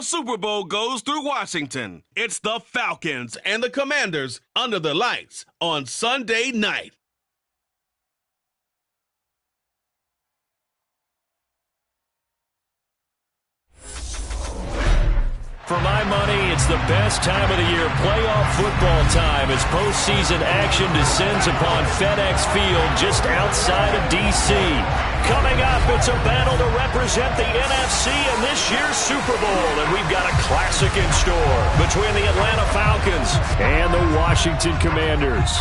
Super Bowl goes through Washington. It's the Falcons and the Commanders under the lights on Sunday night. For my money, it's the best time of the year, playoff football time, as postseason action descends upon FedEx Field just outside of D.C. Coming up, it's a battle to represent the NFC in this year's Super Bowl, and we've got a classic in store between the Atlanta Falcons and the Washington Commanders.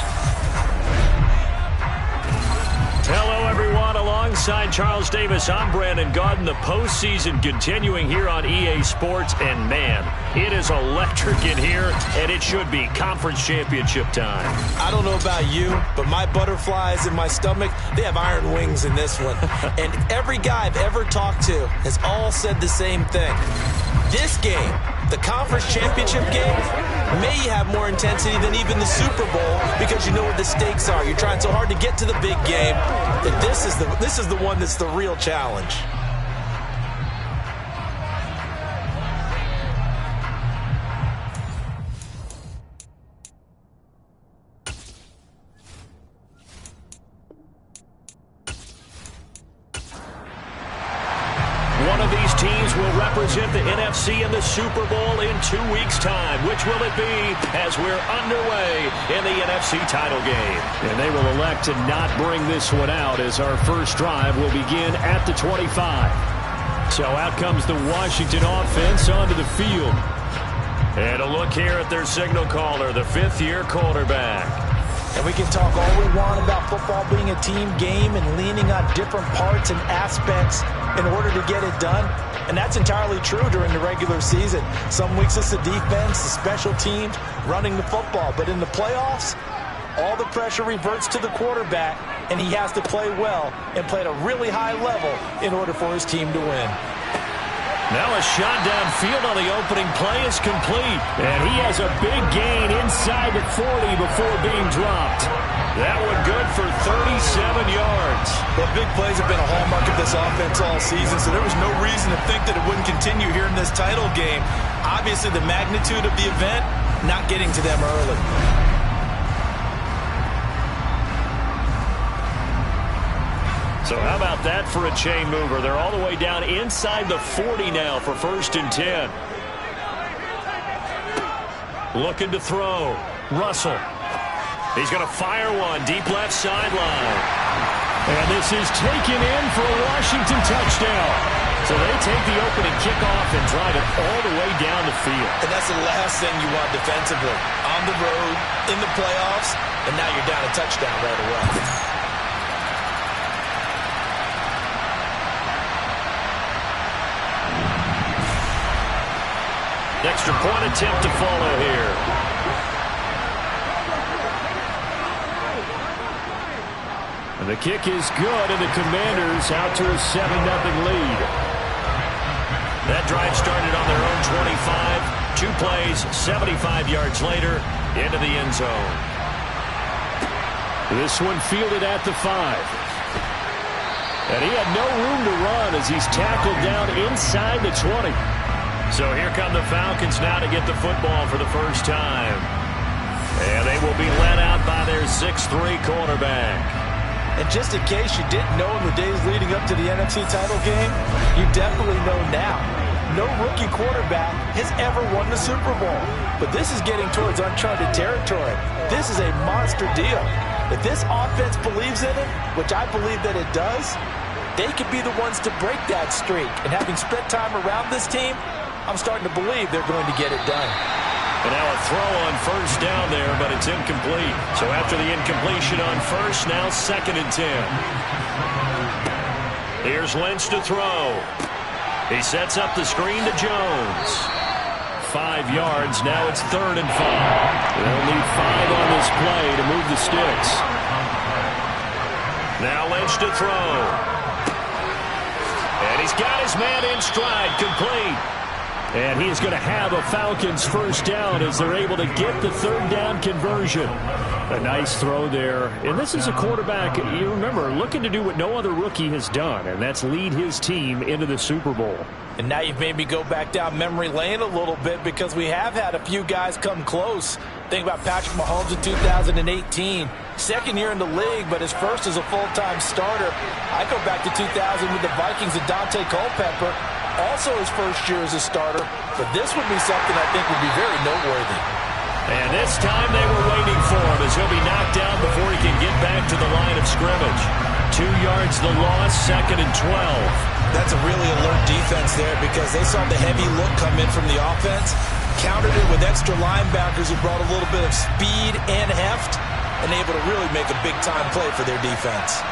Hello, everyone. Alongside Charles Davis, I'm Brandon Gaudin. The postseason continuing here on EA Sports, and man, it is electric in here, and it should be conference championship time. I don't know about you, but my butterflies in my stomach, they have iron wings in this one. And every guy I've ever talked to has all said the same thing. This game, the conference championship game, may have more intensity than even the Super Bowl because you know what the stakes are. You're trying so hard to get to the big game that this is the one that's the real challenge. One of these teams will represent the NFC in the Super Bowl in 2 weeks' time. Which will it be as we're underway in the NFC title game? And they will elect to not bring this one out as our first drive will begin at the 25. So out comes the Washington offense onto the field. And a look here at their signal caller, the fifth-year quarterback. And we can talk all we want about football being a team game and leaning on different parts and aspects in order to get it done. And that's entirely true during the regular season. Some weeks it's the defense, the special teams, running the football. But in the playoffs, all the pressure reverts to the quarterback, and he has to play well and play at a really high level in order for his team to win. Now a shot downfield on the opening play is complete. And he has a big gain inside the 40 before being dropped. That one good for 37 yards. Well, big plays have been a hallmark of this offense all season, so there was no reason to think that it wouldn't continue here in this title game. Obviously, the magnitude of the event, not getting to them early. So how about that for a chain mover? They're all the way down inside the 40 now for 1st and 10. Looking to throw. Russell. He's going to fire one deep left sideline. And this is taken in for a Washington touchdown. So they take the opening kickoff and drive it all the way down the field. And that's the last thing you want defensively. On the road, in the playoffs, and now you're down a touchdown right away. Extra point attempt to follow here. And the kick is good, and the Commanders out to a 7-0 lead. That drive started on their own 25. 2 plays, 75 yards later, into the end zone. This one fielded at the 5. And he had no room to run as he's tackled down inside the 20. So here come the Falcons now to get the football for the first time. And they will be led out by their 6'3 quarterback. And just in case you didn't know in the days leading up to the NFC title game, you definitely know now. No rookie quarterback has ever won the Super Bowl. But this is getting towards uncharted territory. This is a monster deal. If this offense believes in it, which I believe that it does, they could be the ones to break that streak. And having spent time around this team, I'm starting to believe they're going to get it done. And now a throw on 1st down there, but it's incomplete. So after the incompletion on 1st, now 2nd and 10. Here's Lynch to throw. He sets up the screen to Jones. 5 yards, now it's 3rd and 5. They'll need 5 on this play to move the sticks. Now Lynch to throw. And he's got his man in stride, complete. And he's going to have a Falcons 1st down as they're able to get the 3rd down conversion. A nice throw there. And this is a quarterback, you remember, looking to do what no other rookie has done, and that's lead his team into the Super Bowl. And now you've made me go back down memory lane a little bit because we have had a few guys come close. Think about Patrick Mahomes in 2018. Second year in the league, but his first as a full-time starter. I go back to 2000 with the Vikings and Dante Culpepper. Also his first year as a starter. But this would be something I think would be very noteworthy. And this time they were waiting for him as he'll be knocked down before he can get back to the line of scrimmage. 2 yards the loss, 2nd and 12. That's a really alert defense there because they saw the heavy look come in from the offense, countered it with extra linebackers who brought a little bit of speed and heft, and able to really make a big-time play for their defense.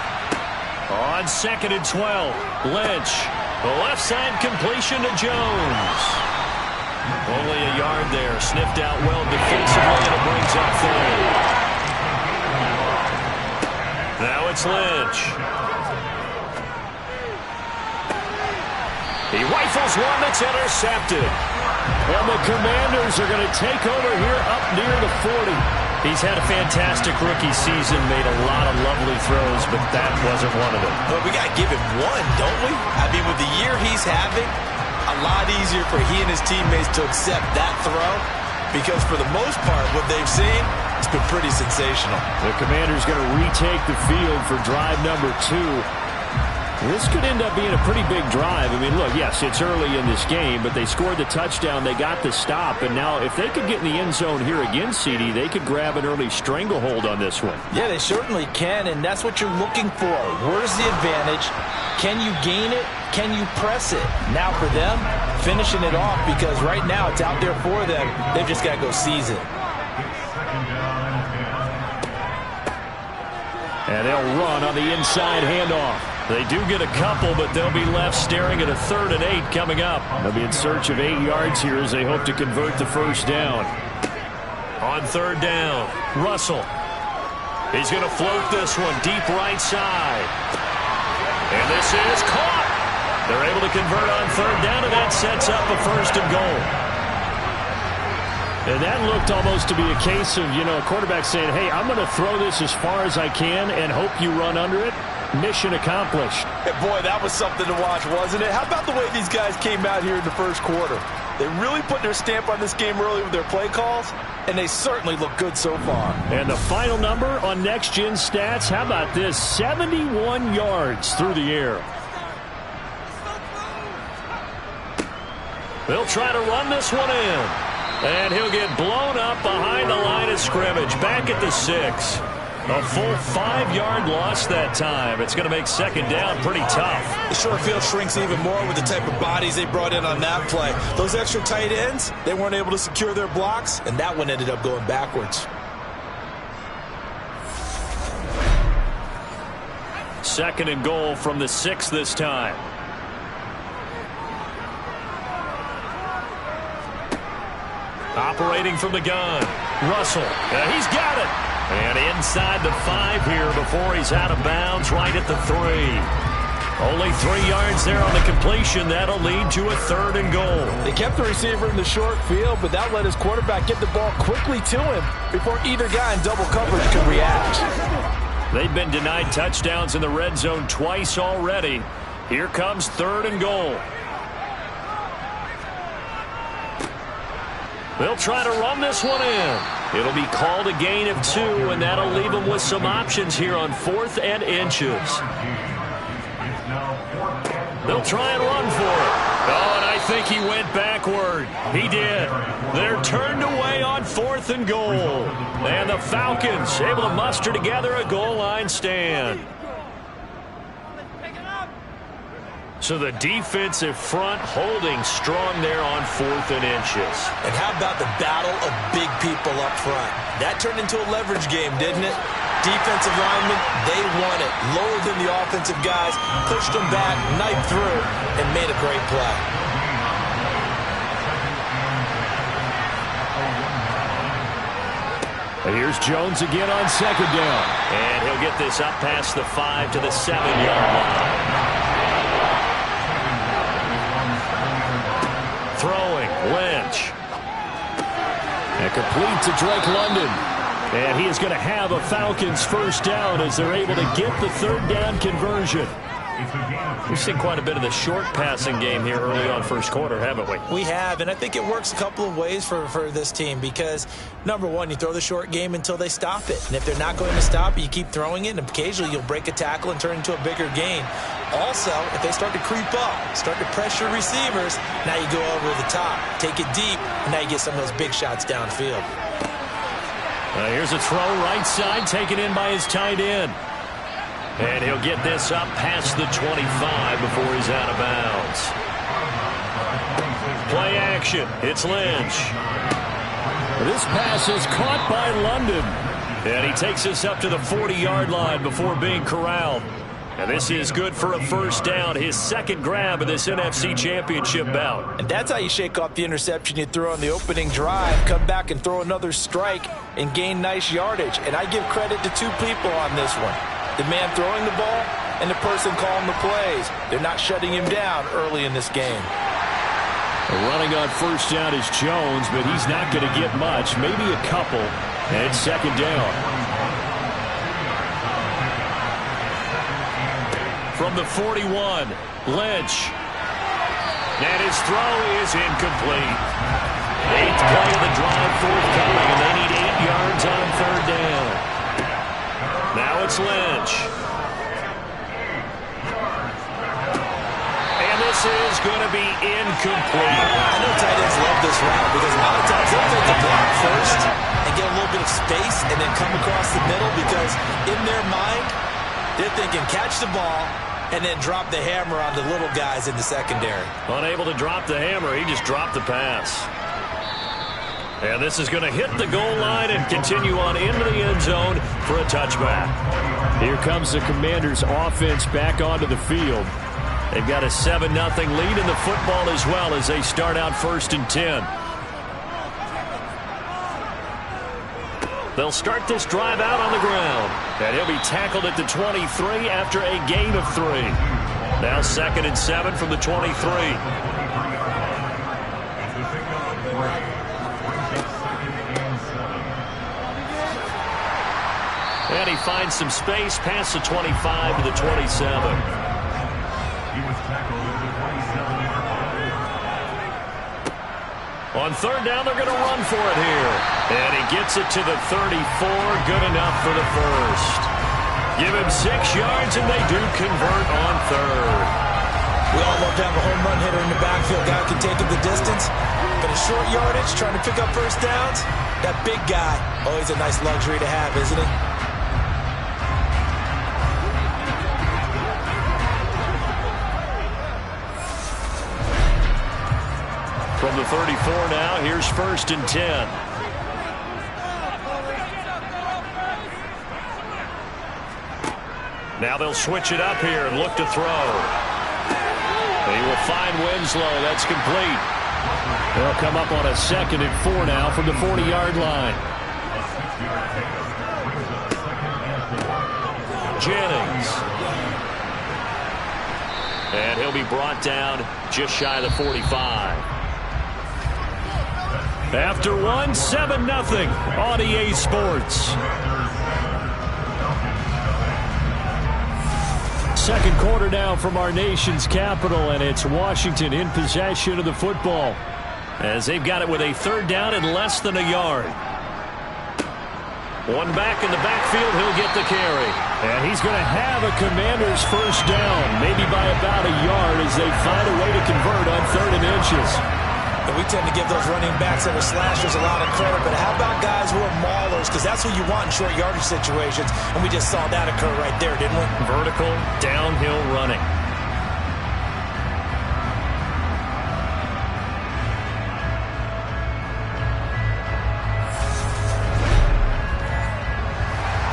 On 2nd and 12, Lynch. The left side completion to Jones. Only a yard there. Sniffed out well defensively, and it brings up 3. Now it's Lynch. He rifles one that's intercepted. And the Commanders are going to take over here up near the 40. He's had a fantastic rookie season, made a lot of lovely throws, but that wasn't one of them. But we got to give him one, don't we? I mean, with the year he's having, a lot easier for he and his teammates to accept that throw because for the most part, what they've seen, it's been pretty sensational. The Commanders going to retake the field for drive number 2. This could end up being a pretty big drive. I mean, look, yes, it's early in this game, but they scored the touchdown. They got the stop. And now if they could get in the end zone here again, CD, they could grab an early stranglehold on this one. Yeah, they certainly can, and that's what you're looking for. Where's the advantage? Can you gain it? Can you press it? Now for them, finishing it off because right now it's out there for them. They've just got to go seize it. And they'll run on the inside handoff. They do get a couple, but they'll be left staring at a 3rd and 8 coming up. They'll be in search of 8 yards here as they hope to convert the first down. On 3rd down, Russell. He's going to float this one deep right side. And this is caught. They're able to convert on 3rd down, and that sets up a 1st and goal. And that looked almost to be a case of, a quarterback saying, hey, I'm going to throw this as far as I can and hope you run under it. Mission accomplished. Hey, boy, that was something to watch, wasn't it? How about the way these guys came out here in the first quarter? They really put their stamp on this game early with their play calls, and they certainly look good so far. And the final number on Next Gen Stats, how about this? 71 yards through the air. They'll try to run this one in. And he'll get blown up behind the line of scrimmage, back at the 6. A full 5-yard loss that time. It's going to make 2nd down pretty tough. The short field shrinks even more with the type of bodies they brought in on that play. Those extra tight ends, they weren't able to secure their blocks, and that one ended up going backwards. 2nd and goal from the 6 this time. Operating from the gun. Russell. He's got it. And inside the 5 here before he's out of bounds right at the 3. Only 3 yards there on the completion. That'll lead to a 3rd and goal. They kept the receiver in the short field, but that let his quarterback get the ball quickly to him before either guy in double coverage could react. They've been denied touchdowns in the red zone twice already. Here comes 3rd and goal. They'll try to run this one in. It'll be called a gain of 2, and that'll leave them with some options here on 4th and inches. They'll try and run for it. Oh, and I think he went backward. He did. They're turned away on 4th and goal. And the Falcons able to muster together a goal line stand. So the defensive front holding strong there on 4th and inches. And how about the battle of big people up front? That turned into a leverage game, didn't it? Defensive linemen, they won it. Lower than the offensive guys, pushed them back, knifed through, and made a great play. And here's Jones again on 2nd down. And he'll get this up past the 5 to the 7-yard line. Throwing, Lynch. And complete to Drake London. And he is going to have a Falcons 1st down as they're able to get the 3rd down conversion. We've seen quite a bit of the short passing game here early on first quarter, haven't we? We have, and I think it works a couple of ways for this team because, number one, you throw the short game until they stop it. And if they're not going to stop it, you keep throwing it, and occasionally you'll break a tackle and turn it into a bigger gain. Also, if they start to creep up, start to pressure receivers, now you go over the top, take it deep, and now you get some of those big shots downfield. Here's a throw right side, taken in by his tight end. And he'll get this up past the 25 before he's out of bounds. Play action. It's Lynch. This pass is caught by London. And he takes us up to the 40-yard line before being corralled. And this is good for a first down, his second grab of this NFC Championship bout. And that's how you shake off the interception you threw on the opening drive, come back and throw another strike and gain nice yardage. And I give credit to two people on this one. The man throwing the ball and the person calling the plays. They're not shutting him down early in this game. Running on first down is Jones, but he's not going to get much, maybe a couple. And it's second down. From the 41, Lynch. And his throw is incomplete. 8th play of the drive forthcoming, and they need 8 yards on third down. Now it's Lynch. And this is going to be incomplete. I know tight ends love this route because a lot of times they'll take the block first and get a little bit of space and then come across the middle because in their mind, they're thinking catch the ball and then drop the hammer on the little guys in the secondary. Unable to drop the hammer, he just dropped the pass. And this is going to hit the goal line and continue on into the end zone for a touchback. Here comes the Commanders' offense back onto the field. They've got a 7-0 lead in the football as well as they start out 1st and 10. They'll start this drive out on the ground. And he'll be tackled at the 23 after a gain of 3. Now 2nd and 7 from the 23. And he finds some space past the 25 to the 27. On third down, they're going to run for it here. And he gets it to the 34. Good enough for the first. Give him 6 yards, and they do convert on third. We all love to have a home run hitter in the backfield. Guy can take it the distance. But a short yardage, trying to pick up first downs, that big guy, always a nice luxury to have, isn't he? From the 34 now, here's 1st and 10. Now they'll switch it up here and look to throw. He will find Winslow. That's complete. They'll come up on a 2nd and 4 now from the 40-yard line. Jennings. And he'll be brought down just shy of the 45. After one, 7-0 on EA Sports. Second quarter now from our nation's capital, and it's Washington in possession of the football as they've got it with a third down and less than a yard. One back in the backfield, he'll get the carry. And he's going to have a Commander's first down, maybe by about a yard as they find a way to convert on 3rd and inches. And we tend to give those running backs that are slashers a lot of credit, but how about guys who are maulers? Because that's what you want in short yardage situations, and we just saw that occur right there, didn't we? Vertical, downhill running.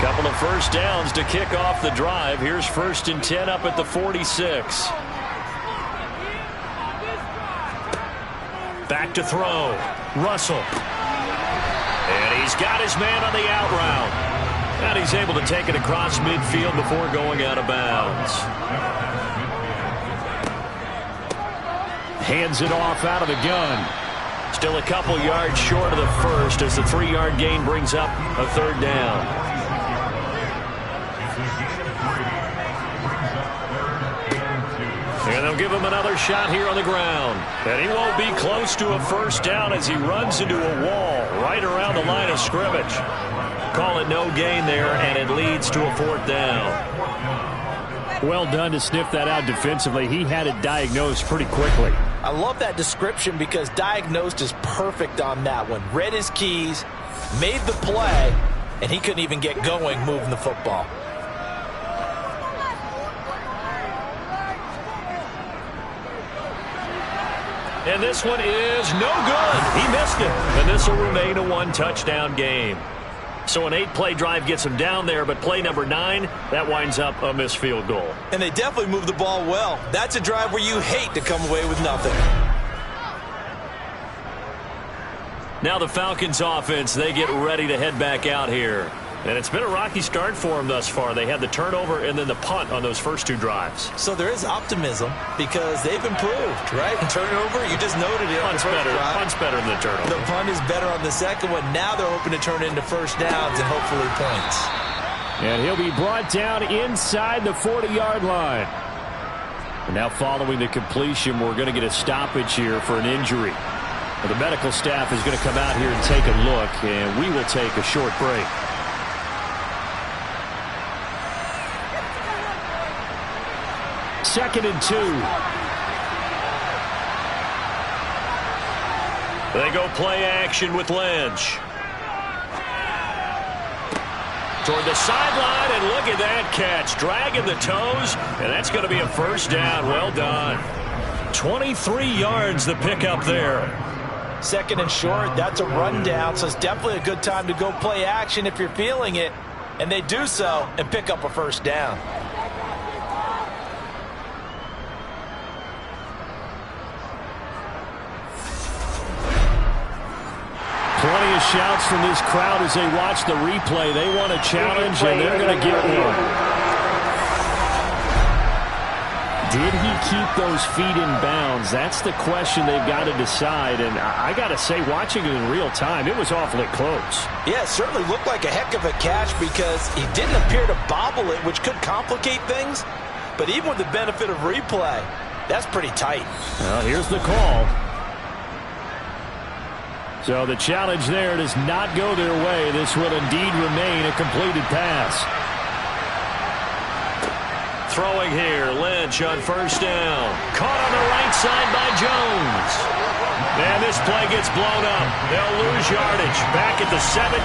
Couple of first downs to kick off the drive. Here's 1st and 10 up at the 46. Back to throw. Russell. And he's got his man on the out route. And he's able to take it across midfield before going out of bounds. Hands it off out of the gun. Still a couple yards short of the first as the 3-yard gain brings up a third down. And they'll give him another shot here on the ground. And he won't be close to a first down as he runs into a wall right around the line of scrimmage. Call it no gain there, and it leads to a fourth down. Well done to sniff that out defensively. He had it diagnosed pretty quickly. I love that description because diagnosed is perfect on that one. Read his keys, made the play, and he couldn't even get going moving the football. And this one is no good. He missed it. And this will remain a one-touchdown game. So an 8-play drive gets him down there, but play number 9, that winds up a missed field goal. And they definitely moved the ball well. That's a drive where you hate to come away with nothing. Now the Falcons offense, they get ready to head back out here. And it's been a rocky start for them thus far. They had the turnover and then the punt on those first 2 drives. So there is optimism because they've improved, right? And turnover, you just noted it. Punt's better. Punt's better than the turnover. The punt is better on the second one. Now they're hoping to turn it into first downs and hopefully points. And he'll be brought down inside the 40-yard line. And now following the completion, we're going to get a stoppage here for an injury. Well, the medical staff is going to come out here and take a look, and we will take a short break. Second and 2. They go play action with Lynch. Toward the sideline, and look at that catch. Dragging the toes, and that's going to be a first down. Well done. 23 yards the pickup there. Second and short, that's a rundown, so it's definitely a good time to go play action if you're feeling it. And they do so and pick up a first down. Plenty of shouts from this crowd as they watch the replay. They want a challenge, and they're going to get one. Did he keep those feet in bounds? That's the question they've got to decide. And I got to say, watching it in real time, it was awfully close. Yeah, it certainly looked like a heck of a catch because he didn't appear to bobble it, which could complicate things. But even with the benefit of replay, that's pretty tight. Well, here's the call. So the challenge there does not go their way. This will indeed remain a completed pass. Throwing here, Lynch on first down. Caught on the right side by Jones. And this play gets blown up. They'll lose yardage. Back at the 17.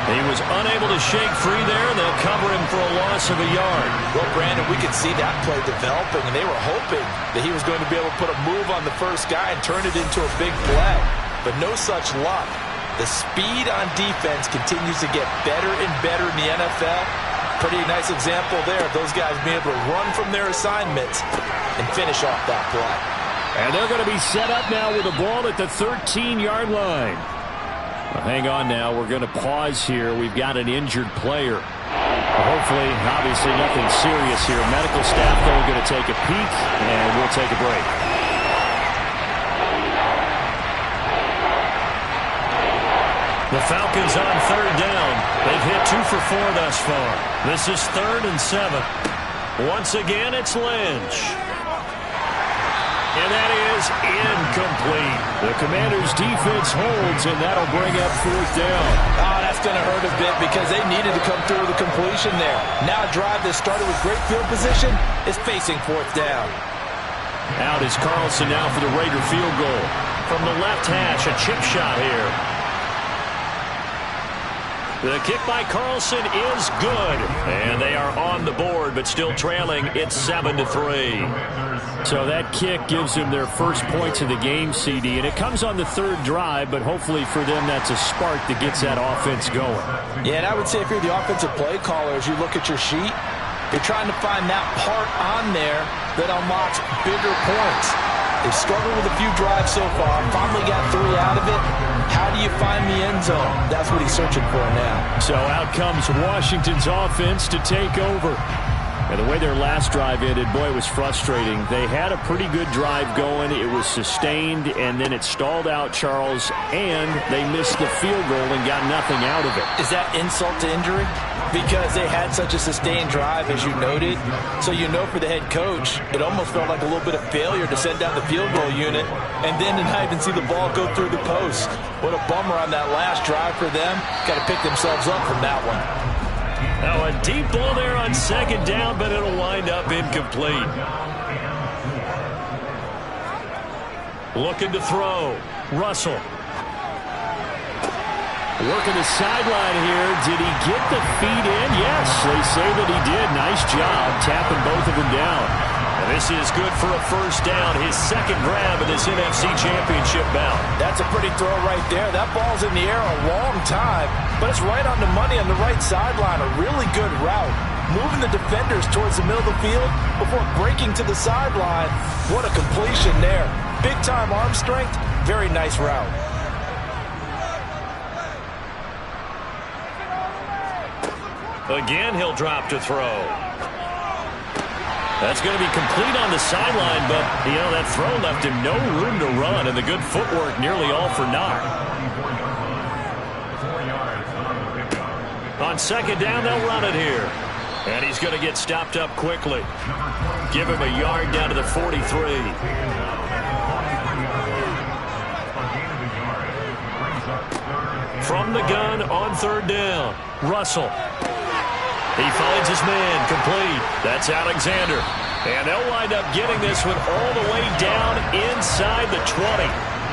He was unable to shake free there, and they'll cover him for a loss of a yard. Well, Brandon, we could see that play developing, and they were hoping that he was going to be able to put a move on the first guy and turn it into a big play. But no such luck. The speed on defense continues to get better and better in the NFL. Pretty nice example there of those guys being able to run from their assignments and finish off that play. And they're going to be set up now with the ball at the 13-yard line. Well, hang on now. We're going to pause here. We've got an injured player. Hopefully, obviously, nothing serious here. Medical staff, though, are going to take a peek, and we'll take a break. The Falcons on third down. They've hit 2 for 4 thus far. This is 3rd and 7. Once again, it's Lynch. And that is incomplete. The Commanders' defense holds, and that'll bring up 4th down. Oh, that's going to hurt a bit because they needed to come through with a completion there. Now a drive that started with great field position is facing 4th down. Out is Carlson now for the Raider field goal. From the left hash, a chip shot here. The kick by Carlson is good. And they are on the board, but still trailing. It's 7-3. So that kick gives them their first points of the game, CD. And it comes on the 3rd drive, but hopefully for them that's a spark that gets that offense going. Yeah, and I would say if you're the offensive play caller, as you look at your sheet, you're trying to find that part on there that unlocks bigger points. They've struggled with a few drives so far. Finally got 3 out of it. How do you find the end zone? That's what he's searching for now. So out comes Washington's offense to take over. And the way their last drive ended, boy, it was frustrating. They had a pretty good drive going. It was sustained, and then it stalled out, Charles, and they missed the field goal and got nothing out of it. Is that insult to injury? Because they had such a sustained drive, as you noted. So you know for the head coach, it almost felt like a little bit of failure to send down the field goal unit and then to not even see the ball go through the post. What a bummer on that last drive for them. Got to pick themselves up from that one. Now a deep ball there on second down, but it'll wind up incomplete. Looking to throw. Russell. Working the sideline here. Did he get the feet in? Yes, they say that he did. Nice job tapping both of them down. And this is good for a first down. His second grab of this NFC Championship bout. That's a pretty throw right there. That ball's in the air a long time, but it's right on the money on the right sideline. A really good route. Moving the defenders towards the middle of the field before breaking to the sideline. What a completion there. Big-time arm strength. Very nice route. Again, he'll drop to throw. That's going to be complete on the sideline, but, you know, that throw left him no room to run, and the good footwork nearly all for naught. On second down, they'll run it here. And he's going to get stopped up quickly. Give him a yard down to the 43. From the gun on third down, Russell. He finds his man, complete. That's Alexander. And they'll wind up getting this one all the way down inside the 20.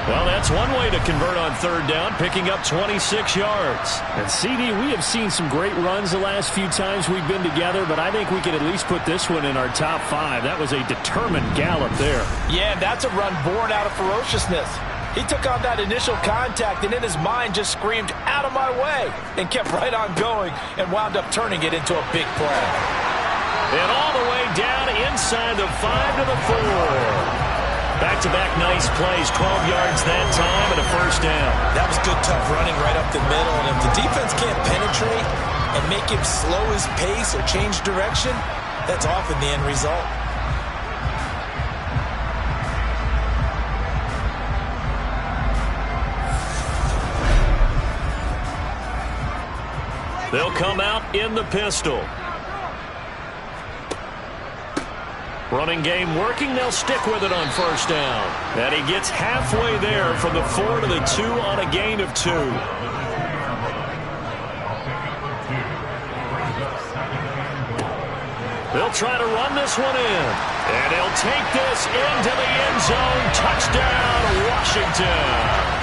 Well, that's one way to convert on third down, picking up 26 yards. And CD, we have seen some great runs the last few times we've been together, but I think we can at least put this one in our top 5. That was a determined gallop there. Yeah, that's a run born out of ferociousness. He took on that initial contact and in his mind just screamed, "Out of my way," and kept right on going and wound up turning it into a big play. And all the way down inside the 5 to the 4. Back-to-back nice plays, 12 yards that time and a first down. That was good, tough running right up the middle. And if the defense can't penetrate and make him slow his pace or change direction, that's often the end result. They'll come out in the pistol. Running game working. They'll stick with it on first down. And he gets halfway there from the 4 to the 2 on a gain of 2. They'll try to run this one in. And he'll take this into the end zone. Touchdown, Washington.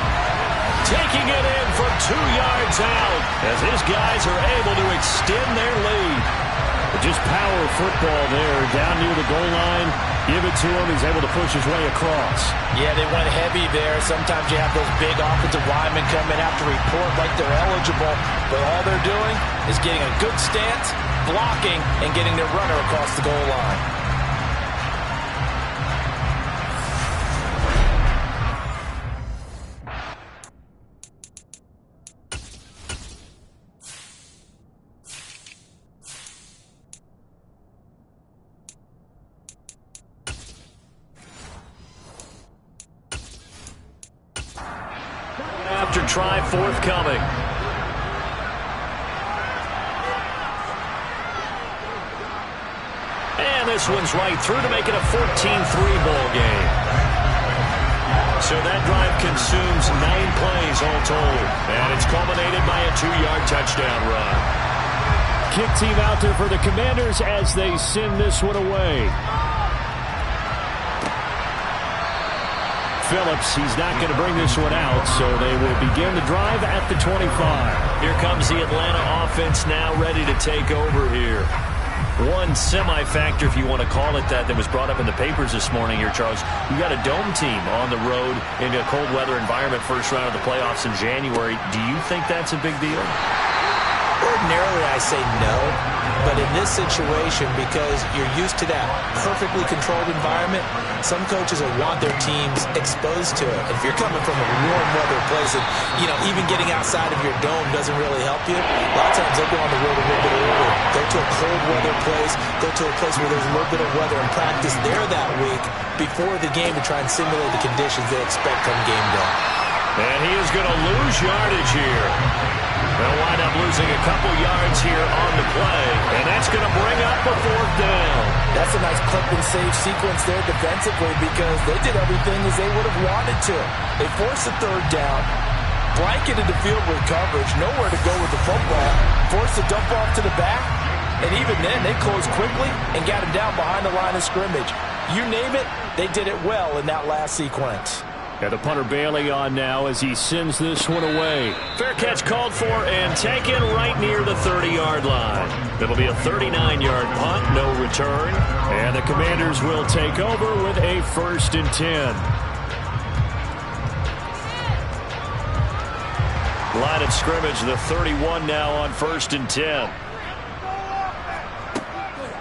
Taking it in from 2 yards out as his guys are able to extend their lead. Just power football there down near the goal line. Give it to him. He's able to push his way across. Yeah, they went heavy there. Sometimes you have those big offensive linemen come in, have to report like they're eligible. But all they're doing is getting a good stance, blocking, and getting their runner across the goal line. Try forthcoming. And this one's right through to make it a 14-3 ball game. So that drive consumes 9 plays all told. And it's culminated by a 2-yard touchdown run. Kick team out there for the Commanders as they send this one away. Phillips, he's not going to bring this one out, so they will begin the drive at the 25. Here comes the Atlanta offense now ready to take over here. One semi-factor, if you want to call it that was brought up in the papers this morning here, Charles. You got a dome team on the road in a cold weather environment, first round of the playoffs in January. Do you think that's a big deal? Ordinarily, I say no, but in this situation, because you're used to that perfectly controlled environment, some coaches will want their teams exposed to it. If you're coming from a warm weather place and, you know, even getting outside of your dome doesn't really help you, a lot of times they'll go on the road a little bit earlier, go to a cold weather place, go to a place where there's a little bit of weather and practice there that week before the game to try and simulate the conditions they expect come game day. And he is going to lose yardage here. They'll wind up losing a couple yards here on the play, and that's going to bring up a 4th down. That's a nice clip and save sequence there defensively because they did everything as they would have wanted to. They forced the 3rd down, blanketed the field with coverage, nowhere to go with the football, forced the dump off to the back, and even then they closed quickly and got him down behind the line of scrimmage. You name it, they did it well in that last sequence. And the punter Bailey on now as he sends this one away. Fair catch called for and taken right near the 30-yard line. It'll be a 39-yard punt, no return. And the Commanders will take over with a 1st and 10. Line of scrimmage, the 31 now on 1st and 10.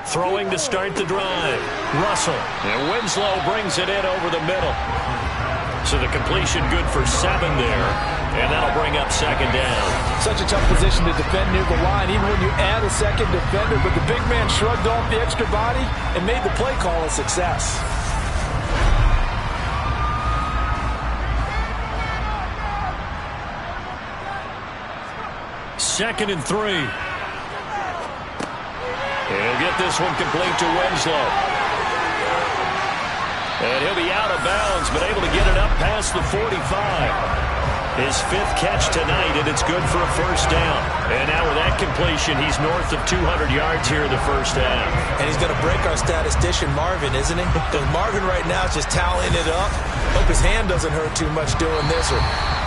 Throwing to start the drive. Russell. And Winslow brings it in over the middle. So the completion good for 7 there. And that'll bring up 2nd down. Such a tough position to defend near the line, even when you add a 2nd defender. But the big man shrugged off the extra body and made the play call a success. Second and 3. He'll get this one complete to Winslow. And he'll be out of bounds, but able to get it up past the 45. His 5th catch tonight, and it's good for a 1st down. And now with that completion, he's north of 200 yards here in the 1st half. And he's going to break our statistician, Marvin, isn't he? Because Marvin right now is just tallying it up. Hope his hand doesn't hurt too much doing this or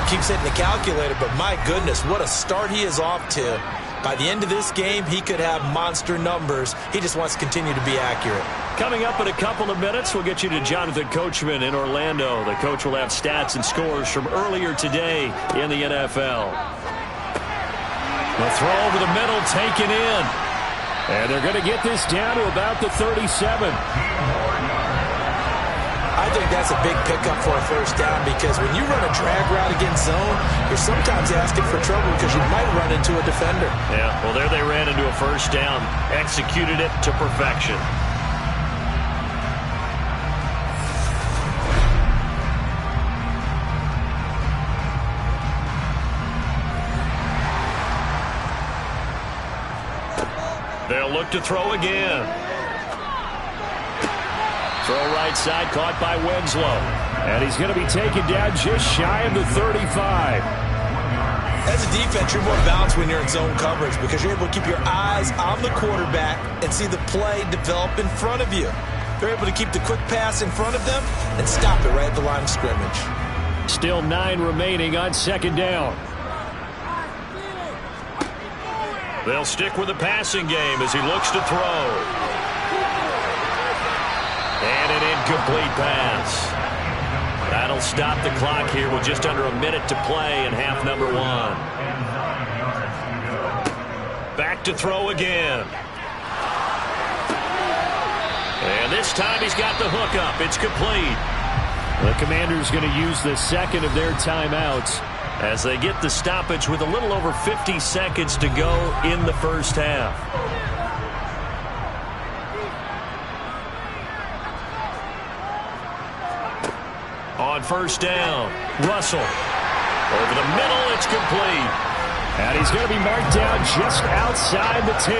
keeps hitting the calculator. But my goodness, what a start he is off to. By the end of this game, he could have monster numbers. He just wants to continue to be accurate. Coming up in a couple of minutes, we'll get you to Jonathan Coachman in Orlando. The coach will have stats and scores from earlier today in the NFL. The throw over the middle, taken in. And they're going to get this down to about the 37. I think that's a big pickup for a 1st down because when you run a drag route against zone, you're sometimes asking for trouble because you might run into a defender. Yeah, well, there they ran into a 1st down, executed it to perfection. They'll look to throw again. Throw right side, caught by Winslow. And he's going to be taken down just shy of the 35. As a defense, you're more balanced when you're in zone coverage because you're able to keep your eyes on the quarterback and see the play develop in front of you. They're able to keep the quick pass in front of them and stop it right at the line of scrimmage. Still 9 remaining on 2nd down. They'll stick with the passing game as he looks to throw. And an incomplete pass. That'll stop the clock here with just under a minute to play in half number 1. Back to throw again. And this time he's got the hook up. It's complete. The Commanders going to use the 2nd of their timeouts as they get the stoppage with a little over 50 seconds to go in the 1st half. On 1st down, Russell. Over the middle, it's complete. And he's going to be marked down just outside the 10.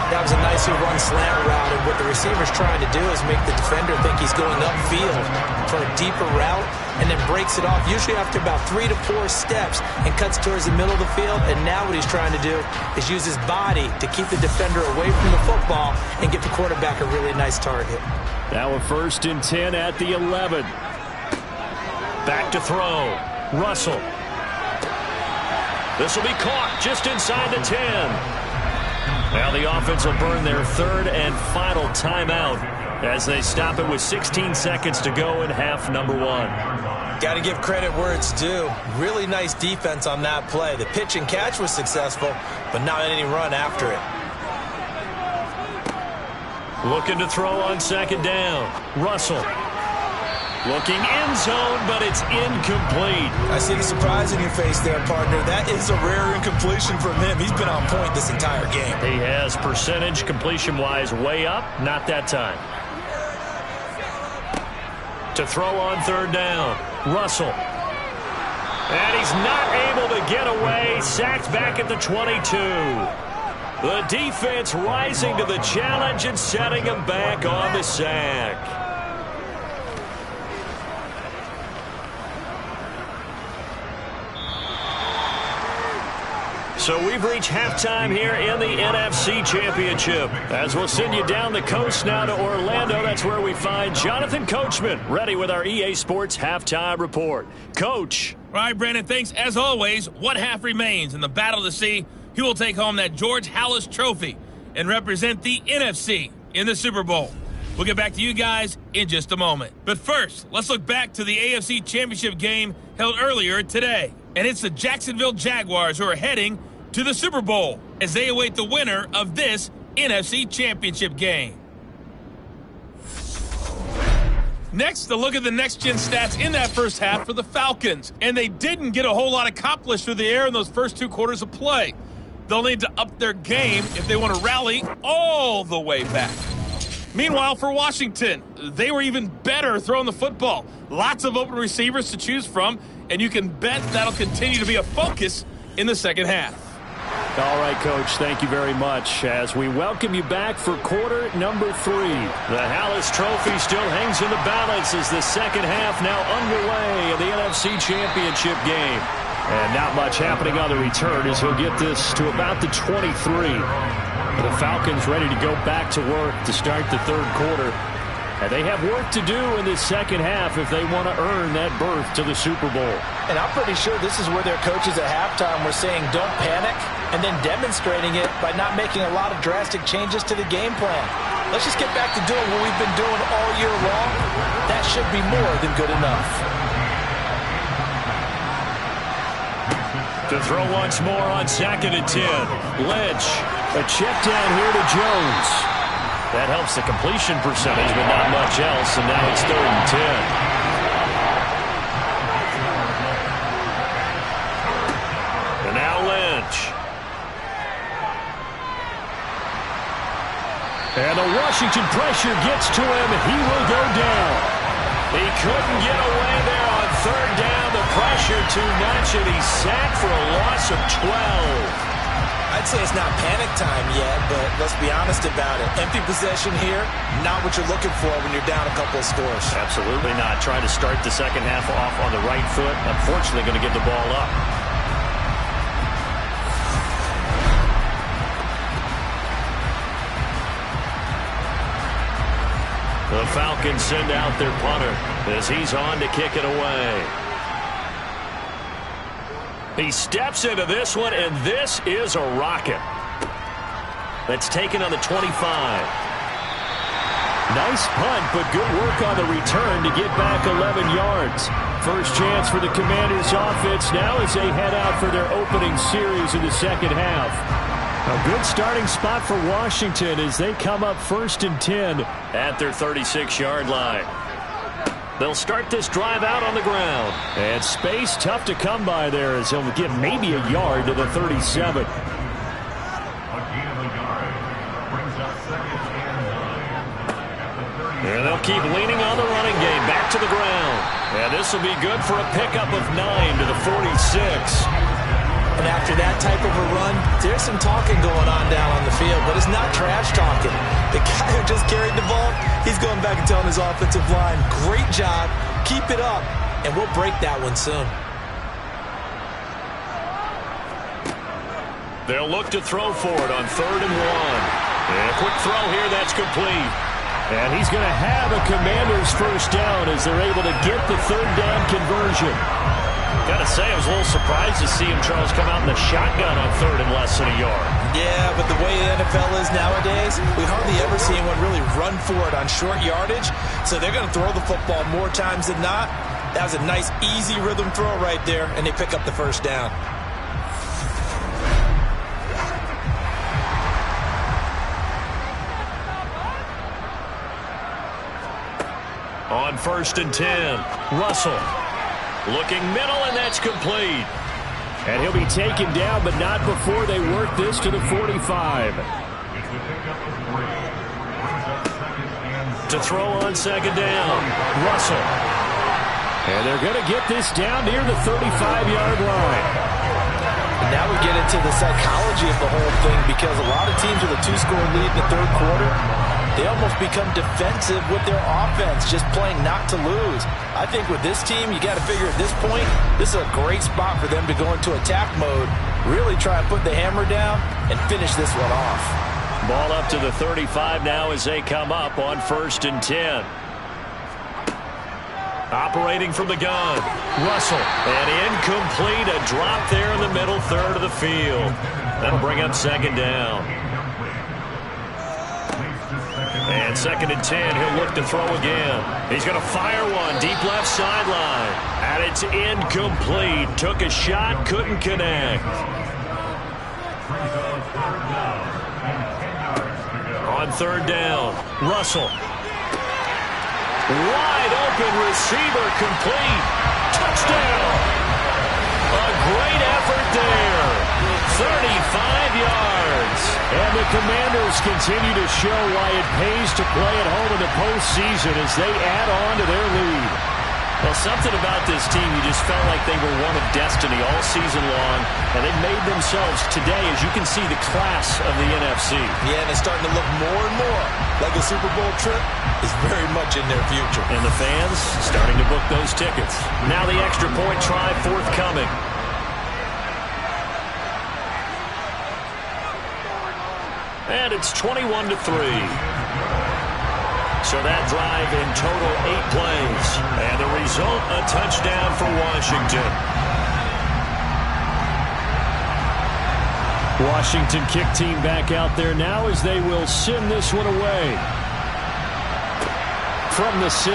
That was a nicely run slant route, and what the receiver's trying to do is make the defender think he's going upfield for a deeper route, and then breaks it off, usually after about 3 to 4 steps, and cuts towards the middle of the field. And now what he's trying to do is use his body to keep the defender away from the football and get the quarterback a really nice target. Now a 1st and 10 at the 11. Back to throw. Russell. This will be caught just inside the 10. Now the offense will burn their 3rd and final timeout as they stop it with 16 seconds to go in half number 1. Got to give credit where it's due. Really nice defense on that play. The pitch and catch was successful, but not any run after it. Looking to throw on 2nd down. Russell. Looking in zone, but it's incomplete. I see the surprise in your face there, partner. That is a rare incompletion from him. He's been on point this entire game. He has percentage completion-wise way up. Not that time. To throw on 3rd down. Russell. And he's not able to get away. Sacked back at the 22. The defense rising to the challenge and setting him back on the sack. So we've reached halftime here in the NFC Championship. As we'll send you down the coast now to Orlando, that's where we find Jonathan Coachman, ready with our EA Sports Halftime Report. Coach. All right, Brandon, thanks. As always, one half remains in the battle to see who will take home that George Halas Trophy and represent the NFC in the Super Bowl. We'll get back to you guys in just a moment. But first, let's look back to the AFC Championship game held earlier today. And it's the Jacksonville Jaguars who are heading to the Super Bowl as they await the winner of this NFC Championship game. Next, a look at the next-gen stats in that first half for the Falcons. And they didn't get a whole lot accomplished through the air in those first 2 quarters of play. They'll need to up their game if they want to rally all the way back. Meanwhile, for Washington, they were even better throwing the football. Lots of open receivers to choose from, and you can bet that'll continue to be a focus in the second half. All right, Coach, thank you very much. As we welcome you back for quarter number 3. The Halas Trophy still hangs in the balance as the second half now underway in the NFC Championship game. And not much happening on the return as he'll get this to about the 23. The Falcons ready to go back to work to start the third quarter. And they have work to do in this second half if they want to earn that berth to the Super Bowl. And I'm pretty sure this is where their coaches at halftime were saying don't panic, and then demonstrating it by not making a lot of drastic changes to the game plan. Let's just get back to doing what we've been doing all year long. That should be more than good enough. To throw once more on 2nd and 10. Lynch, a check down here to Jones. That helps the completion percentage, but not much else, and now it's 3rd and 10. And now Lynch. And the Washington pressure gets to him, and he will go down. He couldn't get away there on 3rd down. The pressure too much, and he's sacked for a loss of 12. I'd say it's not panic time yet, but let's be honest about it. Empty possession here, not what you're looking for when you're down a couple of scores. Absolutely not. Trying to start the second half off on the right foot. Unfortunately, going to give the ball up. The Falcons send out their punter as he's on to kick it away. He steps into this one, and this is a rocket. That's taken on the 25. Nice punt, but good work on the return to get back 11 yards. First chance for the Commanders' offense now as they head out for their opening series in the second half. A good starting spot for Washington as they come up 1st and 10 at their 36-yard line. They'll start this drive out on the ground. And space tough to come by there as he'll get maybe a yard to the 37. And they'll keep leaning on the running game back to the ground. And this will be good for a pickup of 9 to the 46. And after that type of a run, there's some talking going on down on the field, but it's not trash talking. The guy who just carried the ball, he's going back and telling his offensive line, great job, keep it up, and we'll break that one soon. They'll look to throw for it on 3rd and 1. And a quick throw here, that's complete. And he's going to have a Commanders first down as they're able to get the 3rd down conversion. Gotta say, I was a little surprised to see him, Charles, come out in the shotgun on 3rd and less than a yard. Yeah, but the way the NFL is nowadays, we hardly ever see anyone really run for it on short yardage. So they're going to throw the football more times than not. That was a nice, easy rhythm throw right there, and they pick up the first down. On 1st and 10, Russell. Looking middle, and that's complete. And he'll be taken down, but not before they work this to the 45. To throw on 2nd down, Russell. And they're going to get this down near the 35-yard line. And now we get into the psychology of the whole thing, because a lot of teams with a 2-score lead in the third quarter, they almost become defensive with their offense, just playing not to lose. I think with this team, you got to figure at this point, this is a great spot for them to go into attack mode, really try and put the hammer down and finish this one off. Ball up to the 35 now as they come up on 1st and 10. Operating from the gun, Russell, and incomplete, a drop there in the middle third of the field. That'll bring up 2nd down. And 2nd and 10, he'll look to throw again. He's going to fire one, deep left sideline. And it's incomplete. Took a shot, couldn't connect. On 3rd down, Russell. Wide open receiver, complete. Touchdown. A great effort there. 35 yards. And the Commanders continue to show why it pays to play at home in the postseason as they add on to their lead. Well, something about this team, you just felt like they were one of destiny all season long, and they made themselves today, as you can see, the class of the NFC. Yeah, and it's starting to look more and more like a Super Bowl trip is very much in their future. And the fans starting to book those tickets. Now the extra point try forthcoming. And it's 21-3. So that drive in total 8 plays. And the result, a touchdown for Washington. Washington kick team back out there now as they will send this one away. From the 6.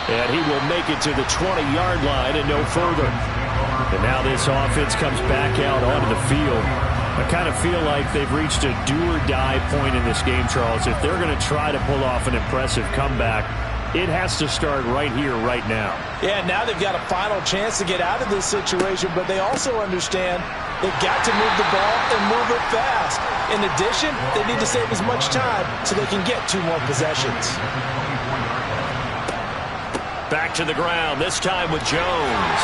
And he will make it to the 20-yard line and no further. And now this offense comes back out onto the field. I kind of feel like they've reached a do-or-die point in this game, Charles. If they're going to try to pull off an impressive comeback, it has to start right here, right now. Yeah, now they've got a final chance to get out of this situation, but they also understand they've got to move the ball and move it fast. In addition, they need to save as much time so they can get 2 more possessions. Back to the ground, this time with Jones.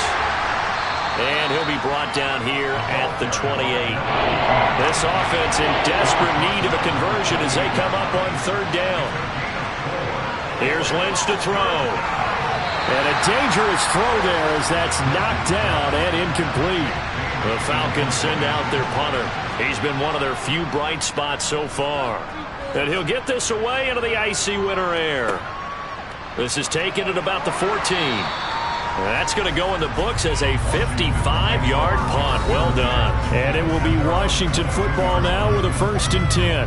And he'll be brought down here at the 28. This offense in desperate need of a conversion as they come up on 3rd down. Here's Lynch to throw. And a dangerous throw there as that's knocked down and incomplete. The Falcons send out their punter. He's been one of their few bright spots so far. And he'll get this away into the icy winter air. This is taken at about the 14. That's going to go in the books as a 55-yard punt. Well done. And it will be Washington football now with a 1st and 10.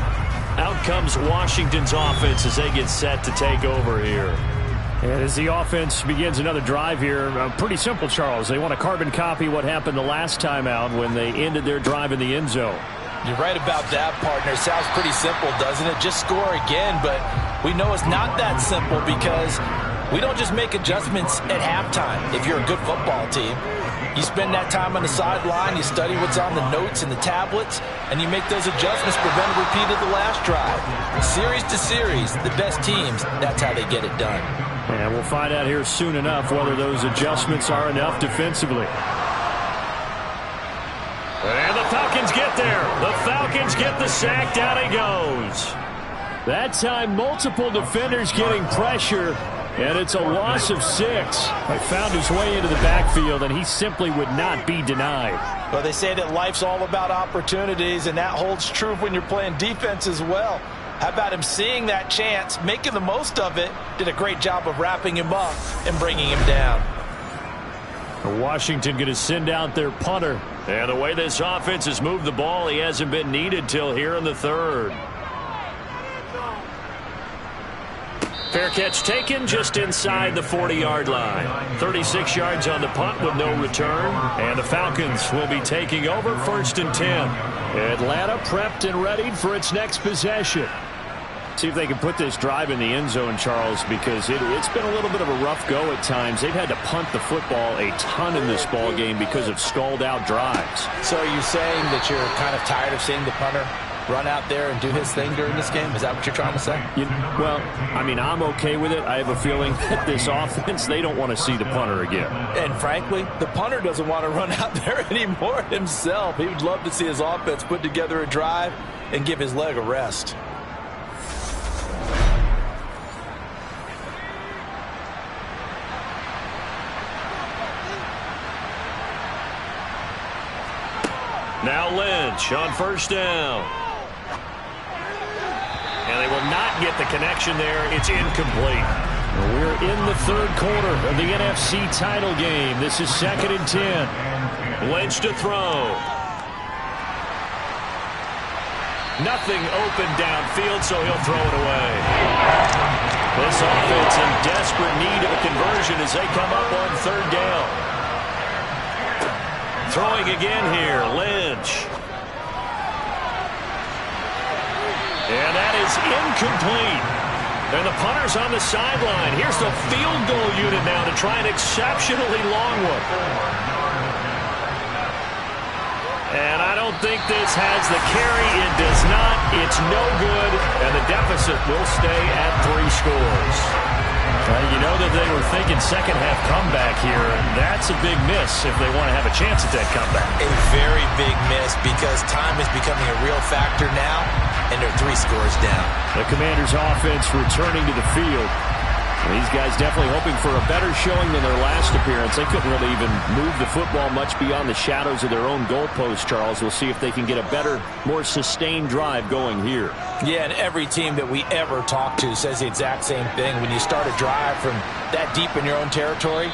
Out comes Washington's offense as they get set to take over here. And as the offense begins another drive here, pretty simple, Charles. They want to carbon copy what happened the last time out when they ended their drive in the end zone. You're right about that, partner. Sounds pretty simple, doesn't it? Just score again, but we know it's not that simple because we don't just make adjustments at halftime. If you're a good football team, you spend that time on the sideline, you study what's on the notes and the tablets, and you make those adjustments, prevent a repeat of the last drive. Series to series, the best teams, that's how they get it done. And we'll find out here soon enough whether those adjustments are enough defensively. And the Falcons get there. The Falcons get the sack. Down he goes. That time, multiple defenders getting pressure. And it's a loss of 6. He found his way into the backfield, and he simply would not be denied. Well, they say that life's all about opportunities, and that holds true when you're playing defense as well. How about him seeing that chance, making the most of it, did a great job of wrapping him up and bringing him down. Washington going to send out their punter. And the way this offense has moved the ball, he hasn't been needed till here in the 3rd. Fair catch taken just inside the 40-yard line. 36 yards on the punt with no return. And the Falcons will be taking over 1st and 10. Atlanta prepped and ready for its next possession. See if they can put this drive in the end zone, Charles, because it's been a little bit of a rough go at times. They've had to punt the football a ton in this ball game because of stalled out drives. So are you saying that you're kind of tired of seeing the punter run out there and do his thing during this game? Is that what you're trying to say? Well, I mean, I'm okay with it. I have a feeling that this offense, they don't want to see the punter again. And frankly, the punter doesn't want to run out there anymore himself. He would love to see his offense put together a drive and give his leg a rest. Now Lynch on first down. And they will not get the connection there. It's incomplete. We're in the third quarter of the NFC title game. This is 2nd and 10. Lynch to throw. Nothing open downfield, so he'll throw it away. This offense in desperate need of a conversion as they come up on third down. Throwing again here, Lynch. And that is incomplete. And the punter's on the sideline. Here's the field goal unit now to try an exceptionally long one. And I don't think this has the carry. It does not. It's no good. And the deficit will stay at 3 scores. You know that they were thinking second half comeback here. That's a big miss if they want to have a chance at that comeback. A very big miss because time is becoming a real factor now, and they're 3 scores down. The Commanders' offense returning to the field. These guys definitely hoping for a better showing than their last appearance. They couldn't really even move the football much beyond the shadows of their own goalpost, Charles. We'll see if they can get a better, more sustained drive going here. Yeah, and every team that we ever talk to says the exact same thing. When you start a drive from that deep in your own territory,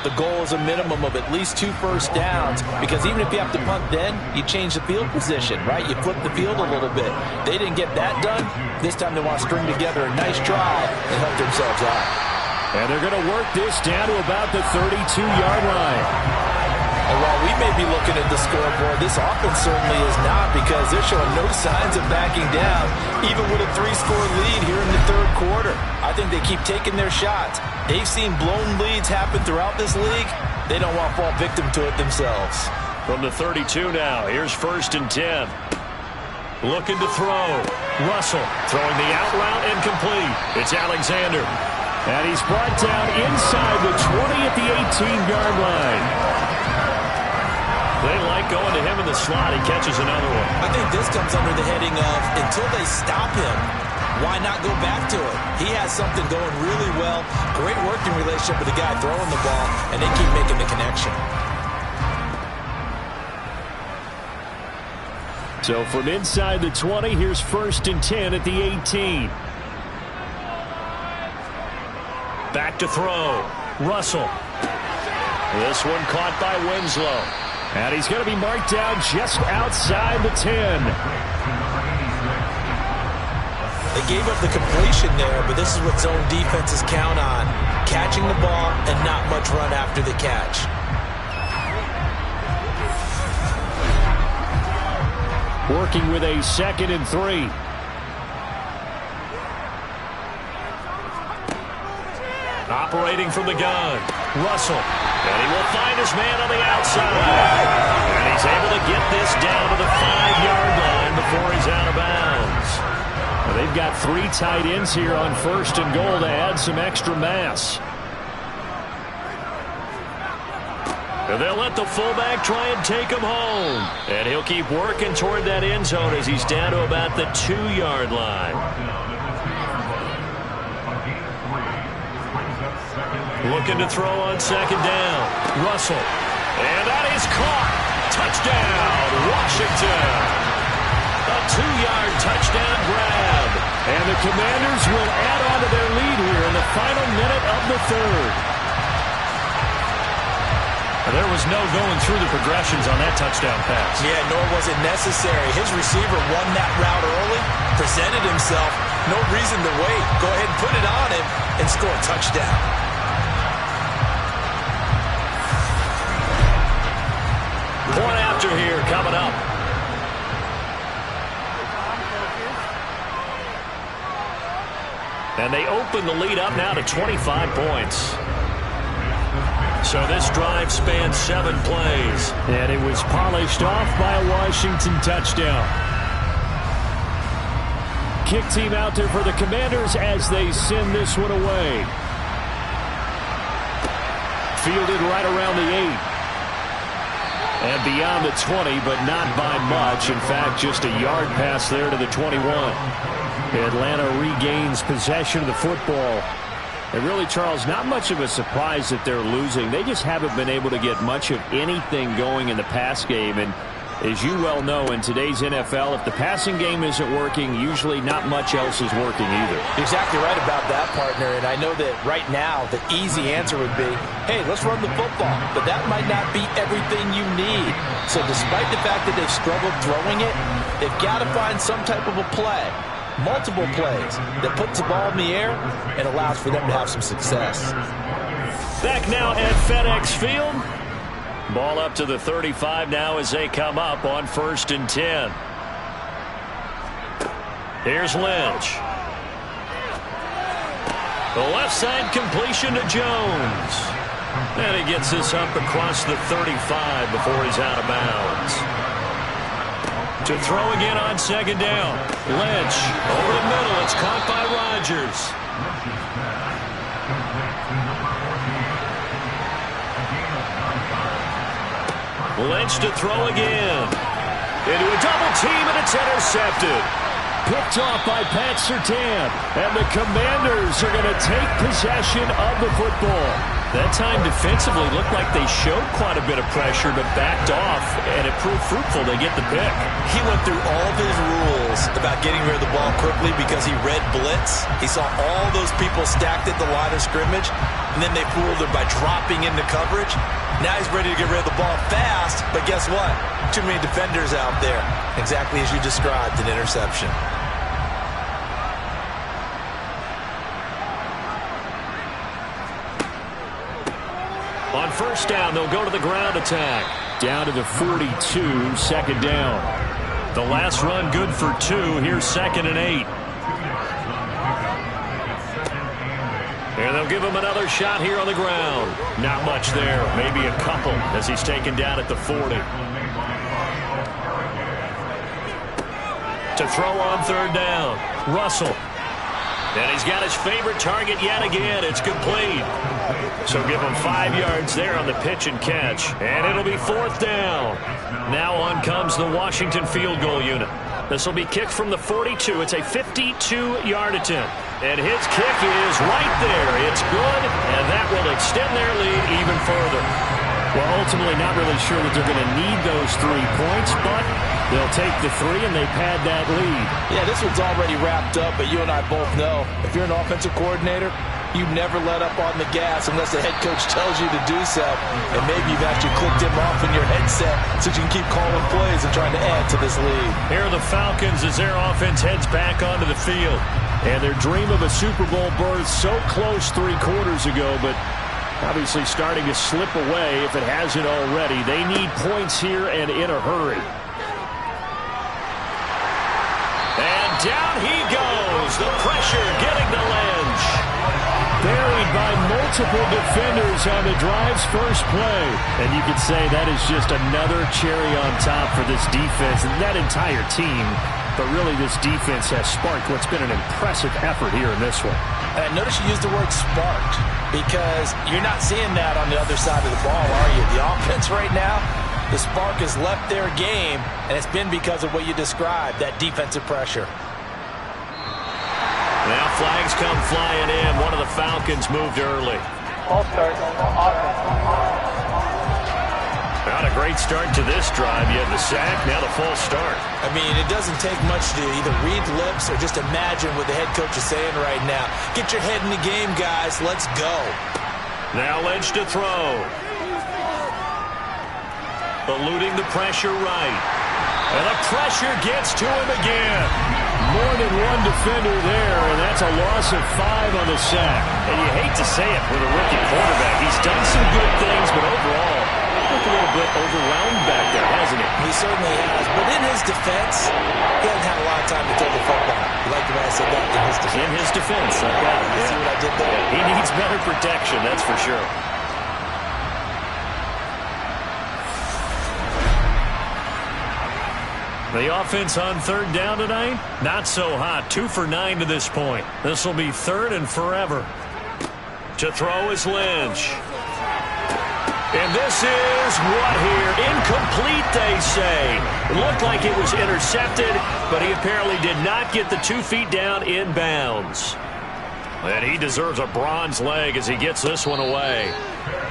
the goal is a minimum of at least 2 first downs, because even if you have to punt then, you change the field position, right? You flip the field a little bit. They didn't get that done. This time they want to string together a nice drive and help themselves out. And they're going to work this down to about the 32-yard line. And while we may be looking at the scoreboard, this offense certainly is not, because they're showing no signs of backing down, even with a 3-score lead here in the third quarter. I think they keep taking their shots. They've seen blown leads happen throughout this league. They don't want to fall victim to it themselves. From the 32 now, here's 1st and 10. Looking to throw. Russell throwing the out route and complete. It's Alexander. And he's brought down inside the 20 at the 18-yard line. They like going to him in the slot. He catches another one. I think this comes under the heading of, until they stop him, why not go back to it? He has something going really well. Great working relationship with the guy throwing the ball, and they keep making the connection. So from inside the 20, here's 1st and 10 at the 18. Back to throw. Russell. This one caught by Winslow. And he's going to be marked down just outside the 10. They gave up the completion there, but this is what zone defenses count on. Catching the ball and not much run after the catch. Working with a 2nd and 3. Operating from the gun. Russell. And he will find his man on the outside. And he's able to get this down to the 5-yard line before he's out of bounds. Well, they've got 3 tight ends here on 1st and goal to add some extra mass. And they'll let the fullback try and take him home. And he'll keep working toward that end zone as he's down to about the 2-yard line. Looking to throw on 2nd down. Russell. And that is caught. Touchdown, Washington. A 2-yard touchdown grab. And the Commanders will add on to their lead here in the final minute of the 3rd. There was no going through the progressions on that touchdown pass. Yeah, nor was it necessary. His receiver won that route early, presented himself. No reason to wait. Go ahead and put it on him and score a touchdown. Point after here coming up. And they open the lead up now to 25 points. So this drive spans 7 plays. And it was polished off by a Washington touchdown. Kick team out there for the Commanders as they send this one away. Fielded right around the 8. And beyond the 20, but not by much. In fact, just a yard pass there to the 21. Atlanta regains possession of the football. And really, Charles, not much of a surprise that they're losing. They just haven't been able to get much of anything going in the pass game. And as you well know, in today's NFL, if the passing game isn't working, usually not much else is working either. You're exactly right about that, partner. And I know that right now the easy answer would be, hey, let's run the football. But that might not be everything you need. So despite the fact that they've struggled throwing it, they've got to find some type of a play, multiple plays, that puts the ball in the air and allows for them to have some success. Back now at FedEx Field. Ball up to the 35 now as they come up on 1st and 10. Here's Lynch. The left side completion to Jones. And he gets this up across the 35 before he's out of bounds. To throw again on 2nd down. Lynch over the middle. It's caught by Rodgers. Lynch to throw again. Into a double team, and it's intercepted. Picked off by Pat Surtain. And the Commanders are going to take possession of the football. That time defensively looked like they showed quite a bit of pressure, but backed off, and it proved fruitful. They get the pick. He went through all of his rules about getting rid of the ball quickly because he read blitz. He saw all those people stacked at the line of scrimmage, and then they fooled him by dropping into coverage. Now he's ready to get rid of the ball fast, but guess what? Too many defenders out there. Exactly as you described, an interception. On 1st down, they'll go to the ground attack. Down to the 42, 2nd down. The last run good for 2. Here's 2nd and 8. And they'll give him another shot here on the ground. Not much there. Maybe a couple as he's taken down at the 40. To throw on 3rd down. Russell. And he's got his favorite target yet again. It's complete. So give him 5 yards there on the pitch and catch. And it'll be 4th down. Now on comes the Washington field goal unit. This will be kicked from the 42. It's a 52-yard attempt. And his kick is right there. It's good, and that will extend their lead even further. Well, ultimately not really sure that they're going to need those 3 points, but they'll take the 3, and they pad that lead. Yeah, this one's already wrapped up, but you and I both know if you're an offensive coordinator, you never let up on the gas unless the head coach tells you to do so. And maybe you've actually clicked him off in your headset so you can keep calling plays and trying to add to this lead. Here are the Falcons as their offense heads back onto the field. And their dream of a Super Bowl berth so close 3 quarters ago, but obviously starting to slip away if it hasn't already. They need points here and in a hurry. And down he goes. The pressure getting the Lynch. Buried by multiple defenders on the drive's first play. And you could say that is just another cherry on top for this defense and that entire team. But really, this defense has sparked what's been an impressive effort here in this one. And notice you used the word sparked because you're not seeing that on the other side of the ball, are you? The offense right now, the spark has left their game, and it's been because of what you described, that defensive pressure. Now flags come flying in. One of the Falcons moved early. False start, offense. Not a great start to this drive. You had the sack, now the false start. I mean, it doesn't take much to either read lips or just imagine what the head coach is saying right now. Get your head in the game, guys. Let's go. Now Lynch to throw. Eluding the pressure right. And the pressure gets to him again. More than one defender there, and that's a loss of 5 on the sack. And you hate to say it with a rookie quarterback. He's done some good things, but overall, a little bit overwhelmed back there, hasn't he? He certainly has. But in his defense, he hasn't had a lot of time to throw the football. You like the way I said that? In his defense. In his defense. I got it. You see what I did there? Yeah, he needs better protection, that's for sure. The offense on third down tonight, not so hot. 2 for 9 to this point. This will be third and forever. To throw is Lynch. And this is what here? Incomplete, they say. It looked like it was intercepted, but he apparently did not get the 2 feet down in bounds. And he deserves a bronze leg as he gets this one away.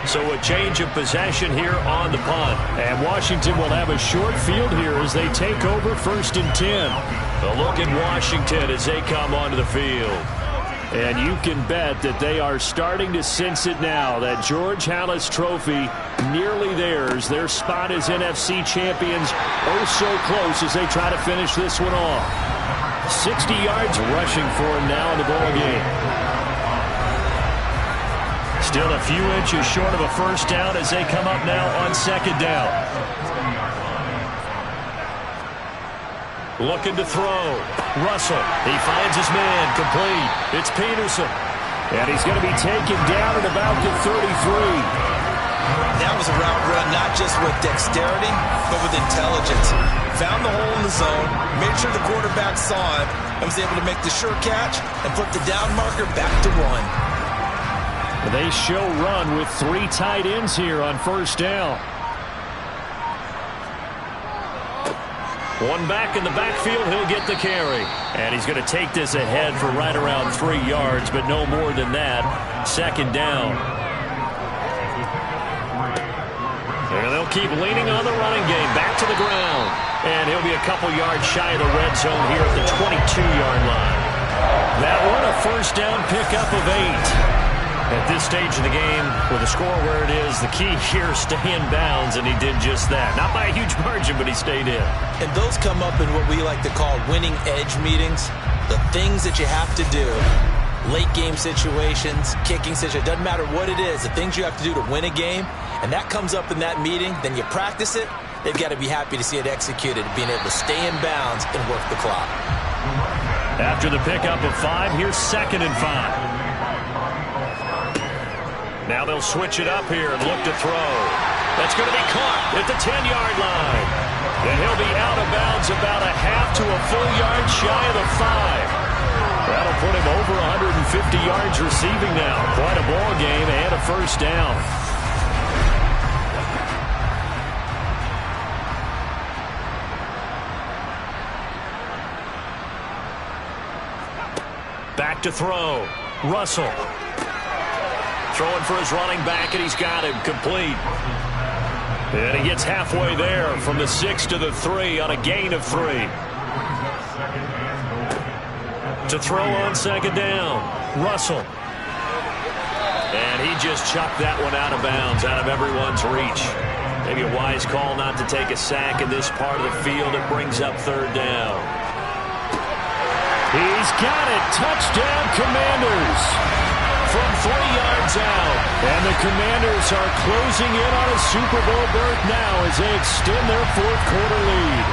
So a change of possession here on the punt. And Washington will have a short field here as they take over 1st and 10. A look at Washington as they come onto the field. And you can bet that they are starting to sense it now. That George Halas trophy nearly theirs. Their spot as NFC champions oh so close as they try to finish this one off. 60 yards rushing for him now in the ball game. Still a few inches short of a first down as they come up now on 2nd down. Looking to throw. Russell. He finds his man. Complete. It's Peterson. And he's going to be taken down at about the 33. That was a route run not just with dexterity, but with intelligence. Found the hole in the zone, made sure the quarterback saw it, and was able to make the sure catch and flip the down marker back to 1. They show run with 3 tight ends here on 1st down. One back in the backfield, he'll get the carry. And he's going to take this ahead for right around 3 yards, but no more than that. 2nd down. And they'll keep leaning on the running game. Back to the ground. And he'll be a couple yards shy of the red zone here at the 22-yard line. That one a 1st down pickup of 8. At this stage of the game, with the score where it is, the key here is stay in bounds, and he did just that. Not by a huge margin, but he stayed in. And those come up in what we like to call winning edge meetings. The things that you have to do, late game situations, kicking situations, doesn't matter what it is, the things you have to do to win a game, and that comes up in that meeting, then you practice it, they've got to be happy to see it executed, being able to stay in bounds and work the clock. After the pickup of 5, here's 2nd and 5. Now they'll switch it up here and look to throw. That's going to be caught at the 10-yard line. And he'll be out of bounds about a half to a full yard shy of the 5. That'll put him over 150 yards receiving now. Quite a ball game and a 1st down. Back to throw. Russell. Throwing for his running back, and he's got him complete. And he gets halfway there from the 6 to the 3 on a gain of 3. To throw on 2nd down, Russell. And he just chucked that one out of bounds, out of everyone's reach. Maybe a wise call not to take a sack in this part of the field. It brings up 3rd down. He's got it. Touchdown, Commanders. From 3 yards out. And the Commanders are closing in on a Super Bowl berth now as they extend their 4th quarter lead.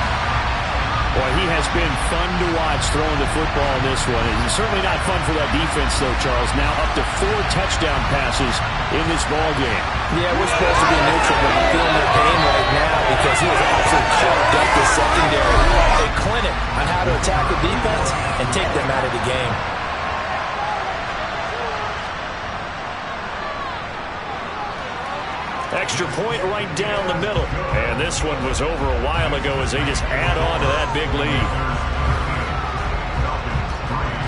Boy, he has been fun to watch throwing the football in this one. It's certainly not fun for that defense, though, Charles. Now up to 4 touchdown passes in this ball game. Yeah, we're supposed to be neutral, but I'm feeling their pain right now because he was absolutely carved up the secondary. A clinic on how to attack the defense and take them out of the game. Extra point right down the middle. And this one was over a while ago as they just add on to that big lead.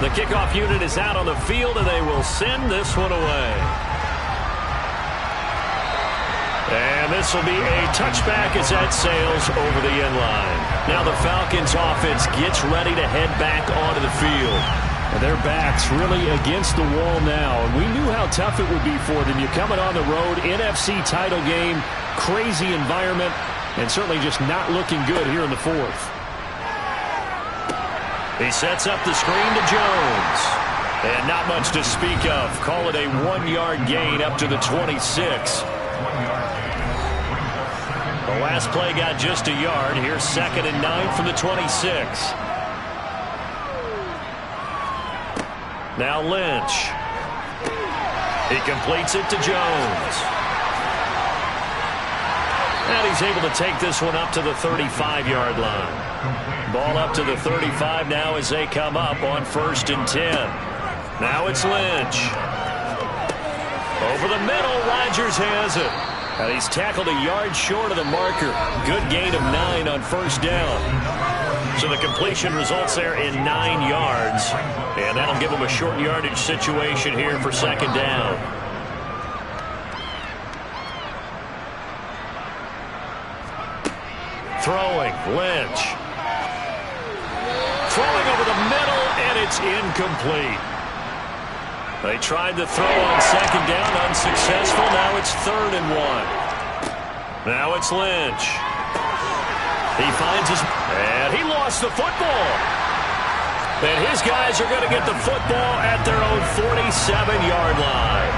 The kickoff unit is out on the field, and they will send this one away. And this will be a touchback as that sails over the end line. Now the Falcons offense gets ready to head back onto the field. And their backs really against the wall now. And we knew how tough it would be for them. You're coming on the road, NFC title game, crazy environment, and certainly just not looking good here in the 4th. He sets up the screen to Jones. And not much to speak of. Call it a 1-yard gain up to the 26. The last play got just a yard. Here's 2nd and 9 from the 26. Now Lynch. He completes it to Jones. And he's able to take this one up to the 35-yard line. Ball up to the 35 now as they come up on 1st and 10. Now it's Lynch. Over the middle, Rodgers has it. And he's tackled a yard short of the marker. Good gain of 9 on 1st down. So the completion results there in 9 yards. And that'll give him a short yardage situation here for 2nd down. Throwing, Lynch. Throwing over the middle, and it's incomplete. They tried to throw on 2nd down, unsuccessful. Now it's 3rd and 1. Now it's Lynch. He finds his... And he lost the football. And his guys are going to get the football at their own 47-yard line.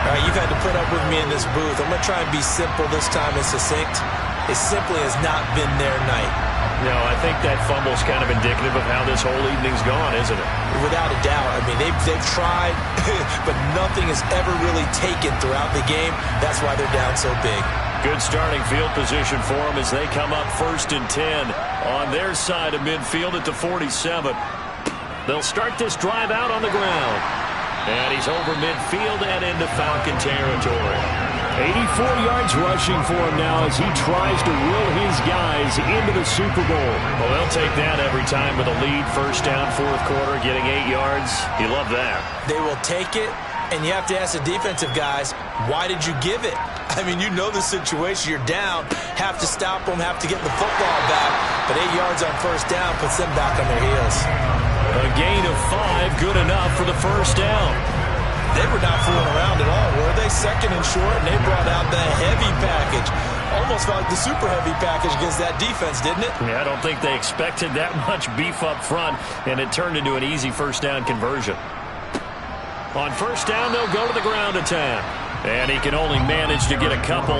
All right, you've had to put up with me in this booth. I'm going to try and be simple this time and succinct. It simply has not been their night. No, I think that fumble's kind of indicative of how this whole evening's gone, isn't it? Without a doubt. I mean, they've tried, but nothing has ever really taken throughout the game. That's why they're down so big. Good starting field position for them as they come up 1st and 10 on their side of midfield at the 47. They'll start this drive out on the ground. And he's over midfield and into Falcon territory. 84 yards rushing for him now as he tries to will his guys into the Super Bowl. Well, they'll take that every time with a lead. 1st down, 4th quarter, getting 8 yards. You love that. They will take it, and you have to ask the defensive guys, why did you give it? I mean, you know the situation. You're down, have to stop them, have to get the football back. But 8 yards on 1st down puts them back on their heels. A gain of 5, good enough for the 1st down. They were not fooling around at all, were they? 2nd and short, and they brought out the heavy package. Almost felt like the super heavy package against that defense, didn't it? Yeah, I don't think they expected that much beef up front, and it turned into an easy 1st down conversion. On 1st down, they'll go to the ground attack. And he can only manage to get a couple.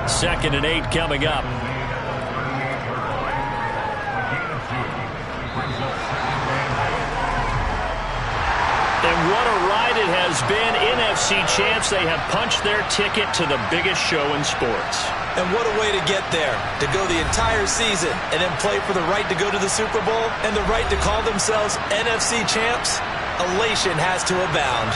2nd and 8 coming up. And what a ride it has been. NFC champs, they have punched their ticket to the biggest show in sports. And what a way to get there, to go the entire season and then play for the right to go to the Super Bowl and the right to call themselves NFC champs. Elation has to abound.